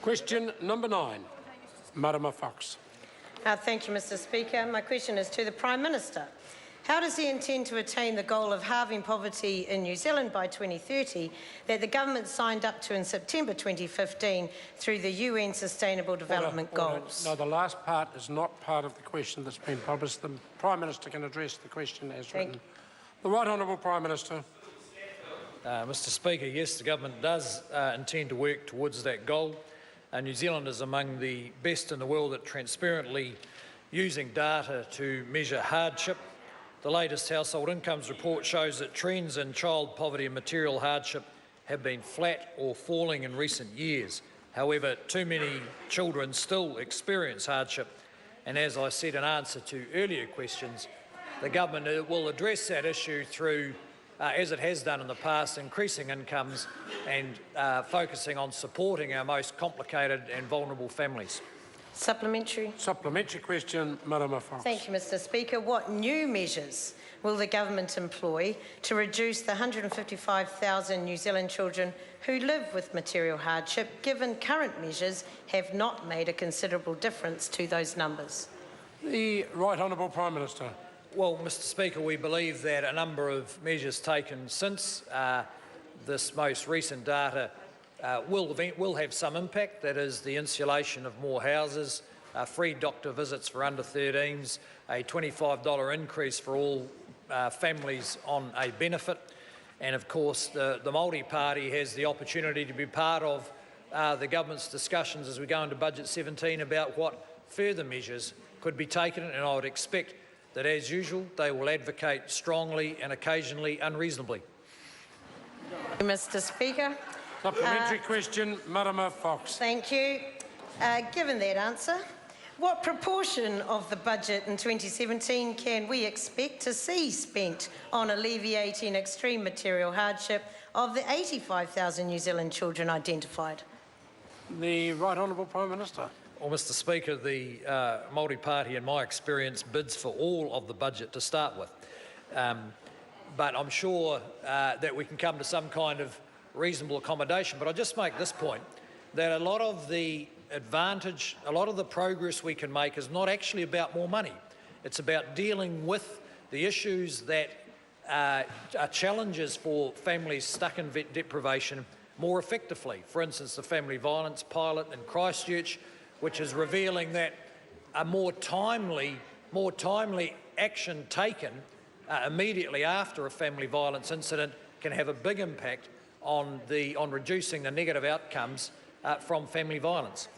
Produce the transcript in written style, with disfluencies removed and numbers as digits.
Question number 9, Marama Fox. Thank you, Mr Speaker. My question is to the Prime Minister. How does he intend to attain the goal of halving poverty in New Zealand by 2030 that the government signed up to in September 2015 through the UN Sustainable Development Goals? No, the last part is not part of the question that's been published. The Prime Minister can address the question as written. The Right Honourable Prime Minister. Mr Speaker, yes, the government does intend to work towards that goal. New Zealand is among the best in the world at transparently using data to measure hardship. The latest household incomes report shows that trends in child poverty and material hardship have been flat or falling in recent years. However, too many children still experience hardship, and as I said in answer to earlier questions, the government will address that issue through, as it has done in the past, increasing incomes and focusing on supporting our most complicated and vulnerable families. Supplementary. Supplementary question, Marama Fox. Thank you, Mr Speaker. What new measures will the government employ to reduce the 155,000 New Zealand children who live with material hardship, given current measures have not made a considerable difference to those numbers? The Right Honourable Prime Minister. Well, Mr Speaker, we believe that a number of measures taken since this most recent data will have some impact. That is the insulation of more houses, free doctor visits for under 13s, a $25 increase for all families on a benefit, and of course the Māori Party has the opportunity to be part of the government's discussions as we go into Budget 17 about what further measures could be taken, and I would expect that, as usual, they will advocate strongly and occasionally unreasonably. Mr Speaker. Supplementary question, Marama Fox. Thank you. Given that answer, what proportion of the budget in 2017 can we expect to see spent on alleviating extreme material hardship of the 85,000 New Zealand children identified? The Right Honourable Prime Minister. Well, Mr Speaker, the Māori Party, in my experience, bids for all of the budget to start with. But I'm sure that we can come to some kind of reasonable accommodation. But I'll just make this point, that a lot of the progress we can make is not actually about more money. It's about dealing with the issues that are challenges for families stuck in deprivation more effectively. For instance, the family violence pilot in Christchurch, which is revealing that a more timely action taken immediately after a family violence incident can have a big impact on reducing the negative outcomes from family violence.